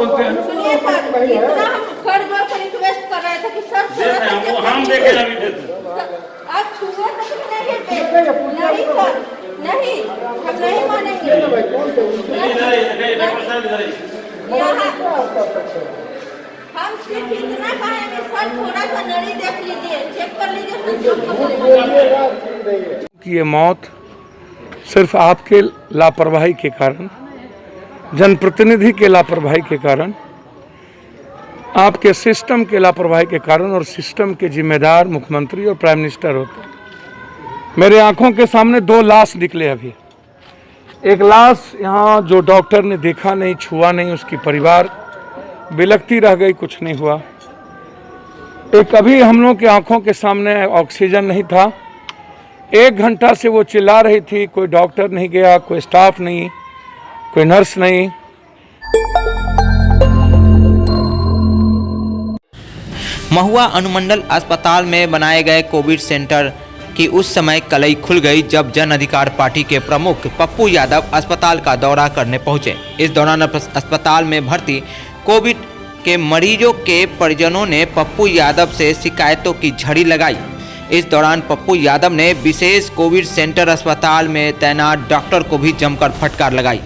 बोलते हैं। सुनिए सर, इतना हम कर जोर से रिक्वेस्ट कर रहे थे कि सर हम देखे लगी थे आप छुए तक भी नहीं देते। नहीं सर, नहीं, हम नहीं मानेंगे। यहाँ हम सिर्फ इतना कहेंगे सर, थोड़ा सा नली देख लीजिए, चेक कर लीजिए। कि ये मौत सिर्फ आपके लापरवाही के कारण, जनप्रतिनिधि के लापरवाही के कारण, आपके सिस्टम के लापरवाही के कारण और सिस्टम के जिम्मेदार मुख्यमंत्री और प्राइम मिनिस्टर होते। मेरे आंखों के सामने 2 लाश निकले अभी। एक लाश यहाँ जो डॉक्टर ने देखा नहीं, छुआ नहीं, उसकी परिवार बिलखती रह गई, कुछ नहीं हुआ। एक अभी हम लोग की आंखों के सामने ऑक्सीजन नहीं था, 1 घंटा से वो चिल्ला रही थी, कोई डॉक्टर नहीं गया, कोई स्टाफ नहीं, कोई नर्स नहीं। महुआ अनुमंडल अस्पताल में बनाए गए कोविड सेंटर की उस समय कलई खुल गई जब जन अधिकार पार्टी के प्रमुख पप्पू यादव अस्पताल का दौरा करने पहुंचे। इस दौरान अस्पताल में भर्ती कोविड के मरीजों के परिजनों ने पप्पू यादव से शिकायतों की झड़ी लगाई। इस दौरान पप्पू यादव ने विशेष कोविड सेंटर अस्पताल में तैनात डॉक्टर को भी जमकर फटकार लगाई।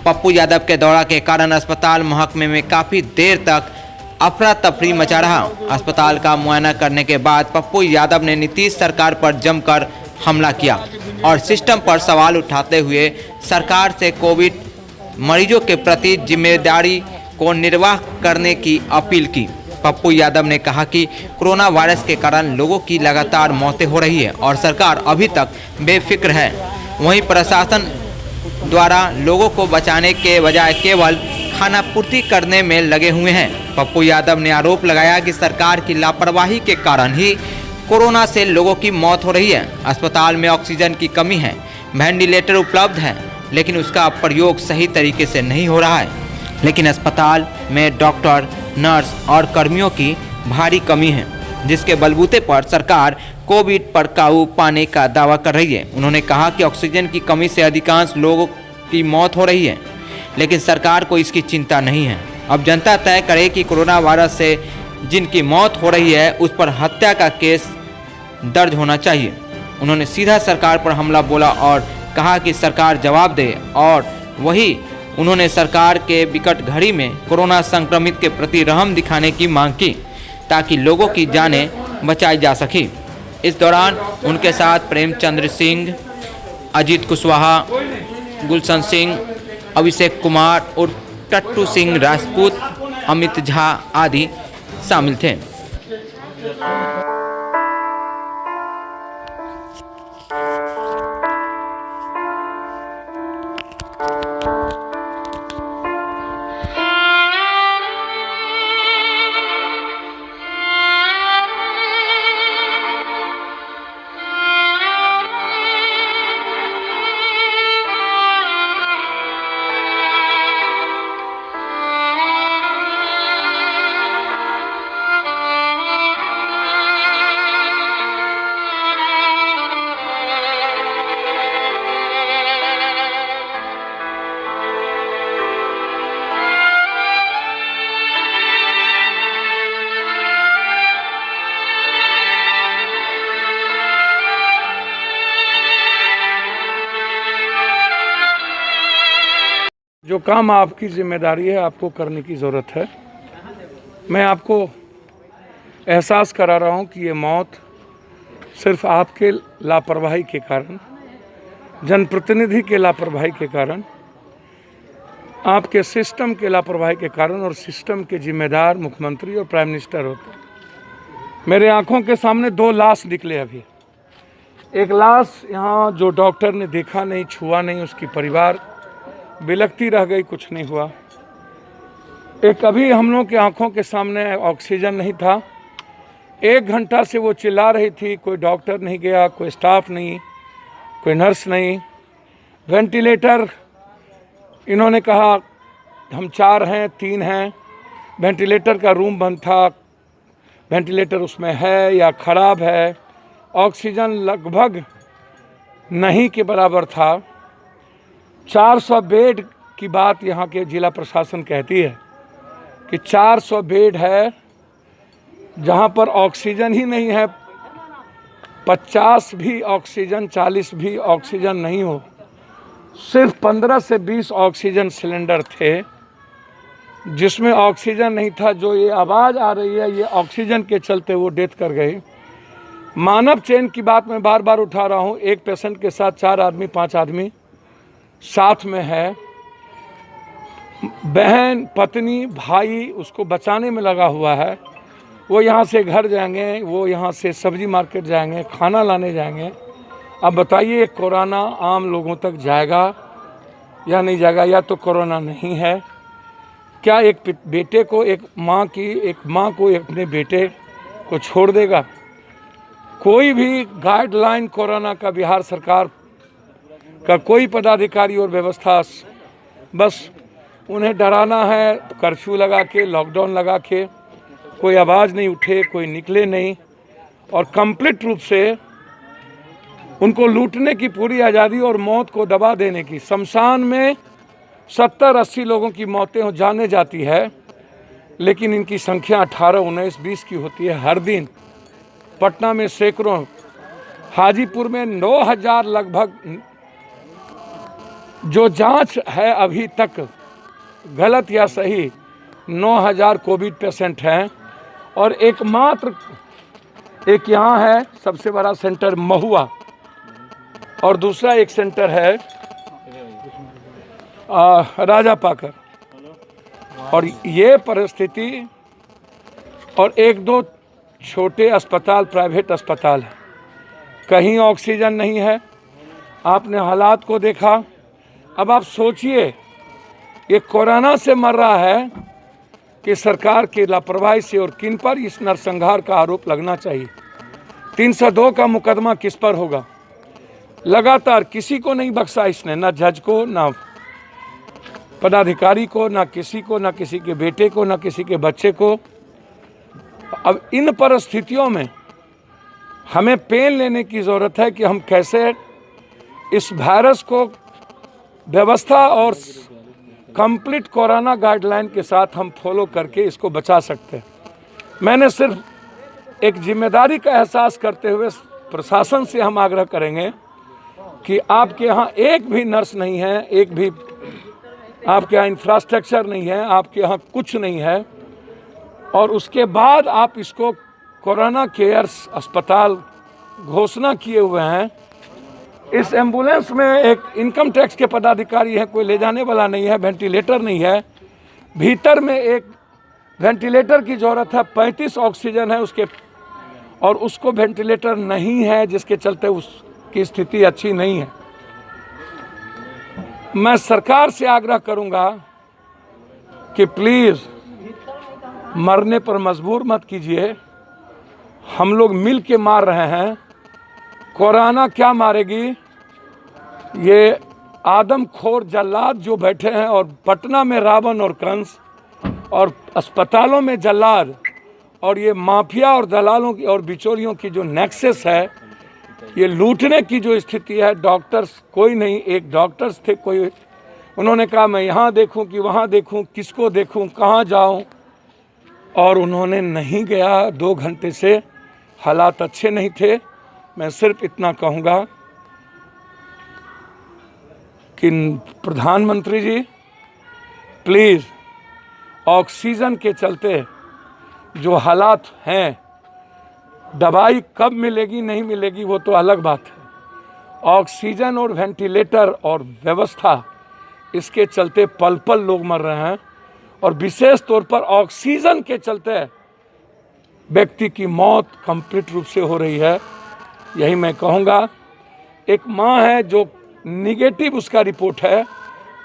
पप्पू यादव के दौरा के कारण अस्पताल महकमे में काफ़ी देर तक अफरा तफरी मचा रहा। अस्पताल का मुआयना करने के बाद पप्पू यादव ने नीतीश सरकार पर जमकर हमला किया और सिस्टम पर सवाल उठाते हुए सरकार से कोविड मरीजों के प्रति जिम्मेदारी को निर्वाह करने की अपील की। पप्पू यादव ने कहा कि कोरोना वायरस के कारण लोगों की लगातार मौतें हो रही है और सरकार अभी तक बेफिक्र है। वहीं प्रशासन द्वारा लोगों को बचाने के बजाय केवल खाना पूर्ति करने में लगे हुए हैं। पप्पू यादव ने आरोप लगाया कि सरकार की लापरवाही के कारण ही कोरोना से लोगों की मौत हो रही है। अस्पताल में ऑक्सीजन की कमी है, वेंटिलेटर उपलब्ध है, लेकिन उसका प्रयोग सही तरीके से नहीं हो रहा है। लेकिन अस्पताल में डॉक्टर, नर्स और कर्मियों की भारी कमी है, जिसके बलबूते पर सरकार कोविड पर काबू पाने का दावा कर रही है। उन्होंने कहा कि ऑक्सीजन की कमी से अधिकांश लोगों की मौत हो रही है, लेकिन सरकार को इसकी चिंता नहीं है। अब जनता तय करे कि कोरोना वायरस से जिनकी मौत हो रही है उस पर हत्या का केस दर्ज होना चाहिए। उन्होंने सीधा सरकार पर हमला बोला और कहा कि सरकार जवाब दे, और वही उन्होंने सरकार के विकट घड़ी में कोरोना संक्रमित के प्रति रहम दिखाने की मांग की ताकि लोगों की जानें बचाई जा सके। इस दौरान उनके साथ प्रेमचंद्र सिंह, अजीत कुशवाहा, गुलशन सिंह, अभिषेक कुमार और टट्टू सिंह राजपूत, अमित झा आदि शामिल थे। जो काम आपकी जिम्मेदारी है, आपको करने की ज़रूरत है। मैं आपको एहसास करा रहा हूं कि ये मौत सिर्फ आपके लापरवाही के कारण, जनप्रतिनिधि के लापरवाही के कारण, आपके सिस्टम के लापरवाही के कारण और सिस्टम के जिम्मेदार मुख्यमंत्री और प्राइम मिनिस्टर होते। मेरे आंखों के सामने 2 लाश निकले अभी। एक लाश यहाँ जो डॉक्टर ने देखा नहीं, छुआ नहीं, उसकी परिवार बिलखती रह गई, कुछ नहीं हुआ। एक अभी हम लोग की आंखों के सामने ऑक्सीजन नहीं था, 1 घंटा से वो चिल्ला रही थी, कोई डॉक्टर नहीं गया, कोई स्टाफ नहीं, कोई नर्स नहीं। वेंटिलेटर इन्होंने कहा हम 4 हैं, 3 हैं। वेंटिलेटर का रूम बंद था, वेंटिलेटर उसमें है या ख़राब है। ऑक्सीजन लगभग नहीं के बराबर था। 400 बेड की बात यहाँ के जिला प्रशासन कहती है, कि 400 बेड है जहाँ पर ऑक्सीजन ही नहीं है, 50 भी ऑक्सीजन, 40 भी ऑक्सीजन नहीं हो, सिर्फ 15 से 20 ऑक्सीजन सिलेंडर थे जिसमें ऑक्सीजन नहीं था। जो ये आवाज़ आ रही है ये ऑक्सीजन के चलते वो डेथ कर गई। मानव चेन की बात मैं बार बार उठा रहा हूँ। एक पेशेंट के साथ 4 आदमी 5 आदमी साथ में है, बहन पत्नी भाई उसको बचाने में लगा हुआ है। वो यहाँ से घर जाएंगे, वो यहाँ से सब्जी मार्केट जाएंगे, खाना लाने जाएंगे। अब बताइए कोरोना आम लोगों तक जाएगा या नहीं जाएगा? या तो कोरोना नहीं है, क्या एक बेटे को एक माँ को अपने बेटे को छोड़ देगा? कोई भी गाइडलाइन कोरोना का बिहार सरकार का कोई पदाधिकारी और व्यवस्था, बस उन्हें डराना है, कर्फ्यू लगा के, लॉकडाउन लगा के, कोई आवाज़ नहीं उठे, कोई निकले नहीं, और कंप्लीट रूप से उनको लूटने की पूरी आज़ादी और मौत को दबा देने की। शमशान में 70-80 लोगों की मौतें जाने जाती है, लेकिन इनकी संख्या 18, 19, 20 की होती है हर दिन। पटना में सैकड़ों, हाजीपुर में 9000 लगभग जो जांच है अभी तक गलत या सही 9000 कोविड पेशेंट हैं। और एकमात्र एक यहाँ है सबसे बड़ा सेंटर महुआ, और दूसरा एक सेंटर है राजा पाकर। और ये परिस्थिति, और 1-2 छोटे अस्पताल, प्राइवेट अस्पताल है, कहीं ऑक्सीजन नहीं है। आपने हालात को देखा। अब आप सोचिए ये कोरोना से मर रहा है कि सरकार की लापरवाही से, और किन पर इस नरसंहार का आरोप लगना चाहिए? 302 का मुकदमा किस पर होगा? लगातार किसी को नहीं बख्शा इसने, ना जज को, ना पदाधिकारी को, ना किसी को, ना किसी के बेटे को, ना किसी के बच्चे को। अब इन परिस्थितियों में हमें पेन लेने की ज़रूरत है कि हम कैसे इस वायरस को व्यवस्था और कंप्लीट कोरोना गाइडलाइन के साथ हम फॉलो करके इसको बचा सकते हैं। मैंने सिर्फ एक जिम्मेदारी का एहसास करते हुए प्रशासन से हम आग्रह करेंगे कि आपके यहाँ एक भी नर्स नहीं है, एक भी आपके यहाँ इंफ्रास्ट्रक्चर नहीं है, आपके यहाँ कुछ नहीं है, और उसके बाद आप इसको कोरोना केयर अस्पताल घोषणा किए हुए हैं। इस एम्बुलेंस में एक इनकम टैक्स के पदाधिकारी हैं, कोई ले जाने वाला नहीं है, वेंटिलेटर नहीं है। भीतर में एक वेंटिलेटर की ज़रूरत है, 35 ऑक्सीजन है उसके, और उसको वेंटिलेटर नहीं है, जिसके चलते उसकी स्थिति अच्छी नहीं है। मैं सरकार से आग्रह करूंगा कि प्लीज़ मरने पर मजबूर मत कीजिए। हम लोग मिल के मार रहे हैं। कोरोना क्या मारेगी? ये आदमखोर जल्लाद जो बैठे हैं, और पटना में रावण और कंस, और अस्पतालों में जल्लाद, और ये माफिया और दलालों की और बिचौलियों की जो नेक्सस है, ये लूटने की जो स्थिति है। डॉक्टर्स कोई नहीं, एक डॉक्टर्स थे, कोई उन्होंने कहा मैं यहाँ देखूँ कि वहाँ देखूँ, किसको देखूँ, कहाँ जाऊँ, और उन्होंने नहीं गया। 2 घंटे से हालात अच्छे नहीं थे। मैं सिर्फ इतना कहूँगा कि प्रधानमंत्री जी प्लीज़, ऑक्सीजन के चलते जो हालात हैं, दवाई कब मिलेगी नहीं मिलेगी वो तो अलग बात है। ऑक्सीजन और वेंटिलेटर और व्यवस्था, इसके चलते पल पल लोग मर रहे हैं, और विशेष तौर पर ऑक्सीजन के चलते व्यक्ति की मौत कंप्लीट रूप से हो रही है। यही मैं कहूँगा। एक माँ है जो निगेटिव उसका रिपोर्ट है,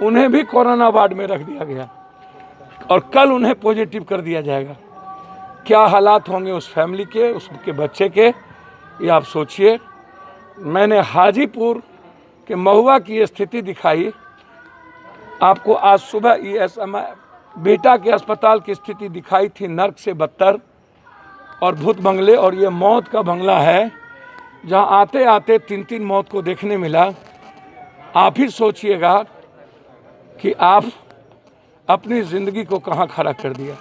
उन्हें भी कोरोना वार्ड में रख दिया गया, और कल उन्हें पॉजिटिव कर दिया जाएगा। क्या हालात होंगे उस फैमिली के, उसके बच्चे के, ये आप सोचिए। मैंने हाजीपुर के महुआ की स्थिति दिखाई आपको। आज सुबह बेटा के अस्पताल की स्थिति दिखाई थी, नर्क से बदतर, और भूत बंगले, और ये मौत का बंगला है जहां आते आते 3-3 मौत को देखने मिला। आप ही सोचिएगा कि आप अपनी ज़िंदगी को कहां खड़ा कर दिया।